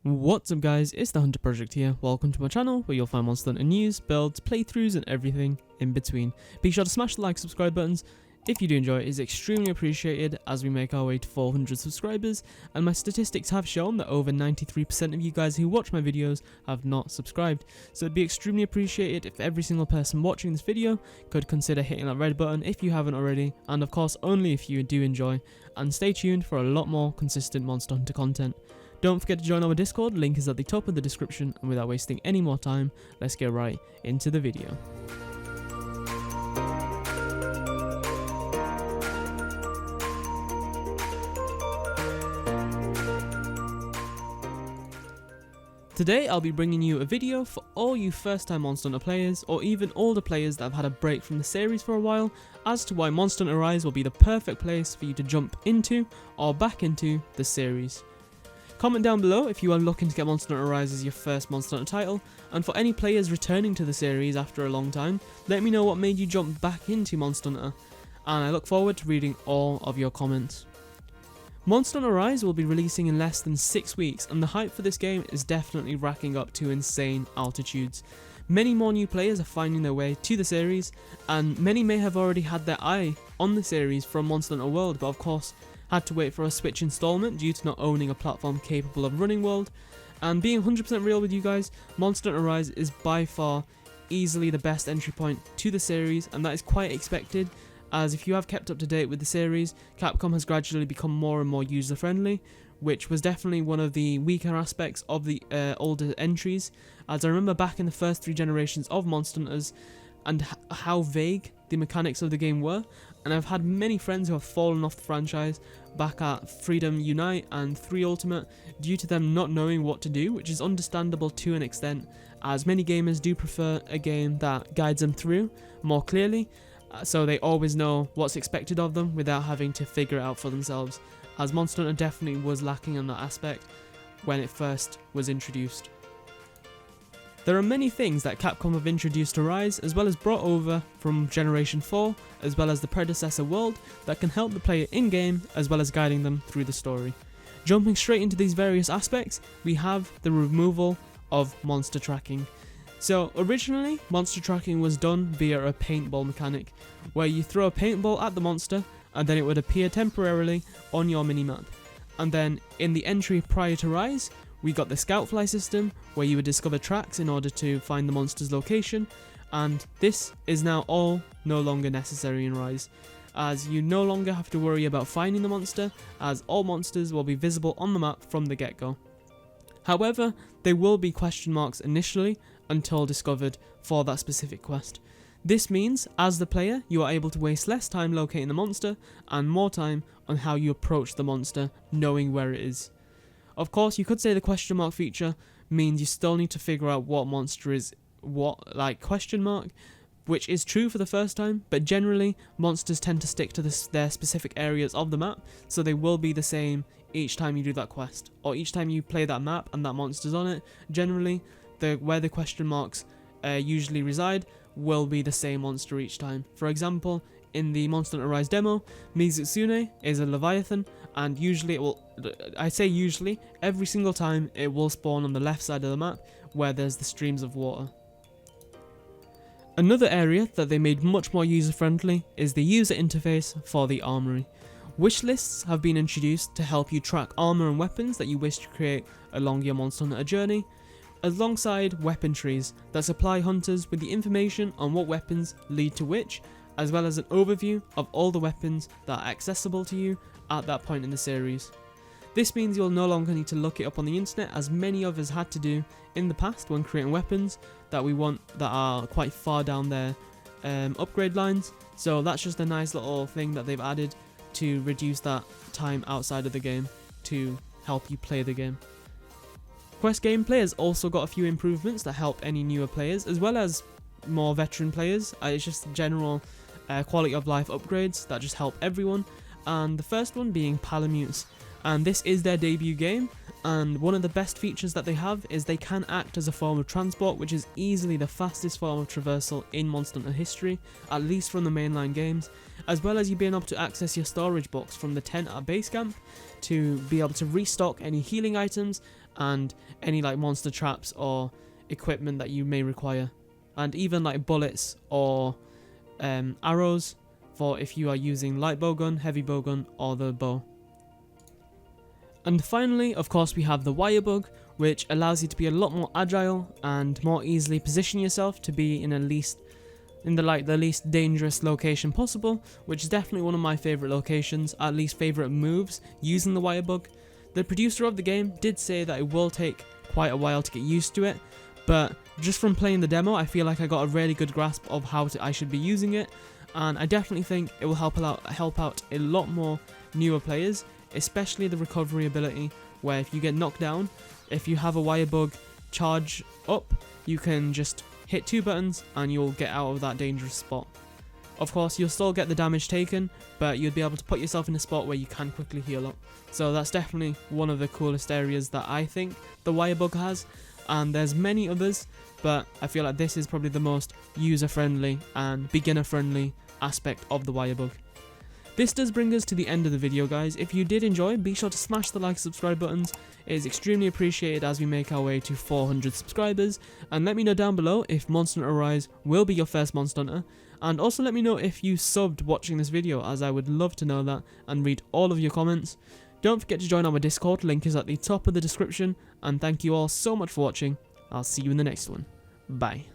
What's up guys, it's the Hunter Project here. Welcome to my channel where you'll find Monster Hunter news, builds, playthroughs and everything in between. Be sure to smash the like, subscribe buttons if you do enjoy. It is extremely appreciated as we make our way to 400 subscribers, and my statistics have shown that over 93% of you guys who watch my videos have not subscribed. So it'd be extremely appreciated if every single person watching this video could consider hitting that red button if you haven't already, and of course only if you do enjoy, and stay tuned for a lot more consistent Monster Hunter content. Don't forget to join our Discord, link is at the top of the description, and without wasting any more time, let's get right into the video. Today I'll be bringing you a video for all you first time Monster Hunter players, or even older players that have had a break from the series for a while, as to why Monster Hunter Rise will be the perfect place for you to jump into or back into the series. Comment down below if you are looking to get Monster Hunter Rise as your first Monster Hunter title, and for any players returning to the series after a long time, let me know what made you jump back into Monster Hunter, and I look forward to reading all of your comments. Monster Hunter Rise will be releasing in less than 6 weeks, and the hype for this game is definitely racking up to insane altitudes. Many more new players are finding their way to the series, and many may have already had their eye on the series from Monster Hunter World, but of course had to wait for a Switch installment due to not owning a platform capable of running World. And being 100% real with you guys, Monster Hunter Rise is by far easily the best entry point to the series, and that is quite expected, as if you have kept up to date with the series, Capcom has gradually become more and more user friendly, which was definitely one of the weaker aspects of the older entries, as I remember back in the first 3 generations of Monster Hunters and how vague the mechanics of the game were, and I've had many friends who have fallen off the franchise back at Freedom Unite and 3 Ultimate due to them not knowing what to do, which is understandable to an extent, as many gamers do prefer a game that guides them through more clearly, so they always know what's expected of them without having to figure it out for themselves, as Monster Hunter definitely was lacking on that aspect when it first was introduced. There are many things that Capcom have introduced to Rise, as well as brought over from Generation 4, as well as the predecessor world, that can help the player in-game, as well as guiding them through the story. Jumping straight into these various aspects, we have the removal of monster tracking. So originally, monster tracking was done via a paintball mechanic, where you throw a paintball at the monster, and then it would appear temporarily on your minimap. And then in the entry prior to Rise, we got the Scoutfly system, where you would discover tracks in order to find the monster's location, and this is now all no longer necessary in Rise, as you no longer have to worry about finding the monster, as all monsters will be visible on the map from the get-go. However, there will be question marks initially until discovered for that specific quest. This means, as the player, you are able to waste less time locating the monster, and more time on how you approach the monster, knowing where it is. Of course, you could say the question mark feature means you still need to figure out what monster is what, like question mark, which is true for the first time, but generally, monsters tend to stick to their specific areas of the map, so they will be the same each time you do that quest, or each time you play that map and that monster's on it. Generally, where the question marks usually reside will be the same monster each time. For example, in the Monster Hunter Rise demo, Mizutsune is a Leviathan, and usually it will, I say usually, every single time it will spawn on the left side of the map where there's the streams of water. Another area that they made much more user friendly is the user interface for the Armory. Wish lists have been introduced to help you track armor and weapons that you wish to create along your Monster Hunter journey, alongside weapon trees that supply hunters with the information on what weapons lead to which, as well as an overview of all the weapons that are accessible to you at that point in the series. This means you'll no longer need to look it up on the internet, as many of us had to do in the past when creating weapons that we want that are quite far down their upgrade lines. So that's just a nice little thing that they've added to reduce that time outside of the game to help you play the game. Quest gameplay has also got a few improvements that help any newer players, as well as more veteran players. It's just general quality of life upgrades that just help everyone, and the first one being Palamutes. and this is their debut game. And one of the best features that they have is they can act as a form of transport, which is easily the fastest form of traversal in Monster Hunter history, at least from the mainline games, as well as you being able to access your storage box from the tent at base camp to be able to restock any healing items and any like monster traps or equipment that you may require, and even like bullets or arrows for if you are using light bowgun, heavy bowgun, or the bow. And finally, of course, we have the Wirebug, which allows you to be a lot more agile and more easily position yourself to be in the least dangerous location possible, which is definitely one of my favourite locations, at least favourite moves using the Wirebug. The producer of the game did say that it will take quite a while to get used to it, but just from playing the demo, I feel like I got a really good grasp of how I should be using it, and I definitely think it will help out a lot more newer players, especially the recovery ability, where if you get knocked down, if you have a Wirebug charge up, you can just hit 2 buttons and you'll get out of that dangerous spot. Of course, you'll still get the damage taken, but you'll be able to put yourself in a spot where you can quickly heal up. So that's definitely one of the coolest areas that I think the Wirebug has, and there's many others, but I feel like this is probably the most user-friendly and beginner-friendly aspect of the Wirebug. This does bring us to the end of the video, guys. If you did enjoy, be sure to smash the like and subscribe buttons. It is extremely appreciated as we make our way to 400 subscribers. And let me know down below if Monster Hunter Rise will be your first Monster Hunter. And also let me know if you subbed watching this video, as I would love to know that and read all of your comments. Don't forget to join our Discord, link is at the top of the description. And thank you all so much for watching. I'll see you in the next one. Bye.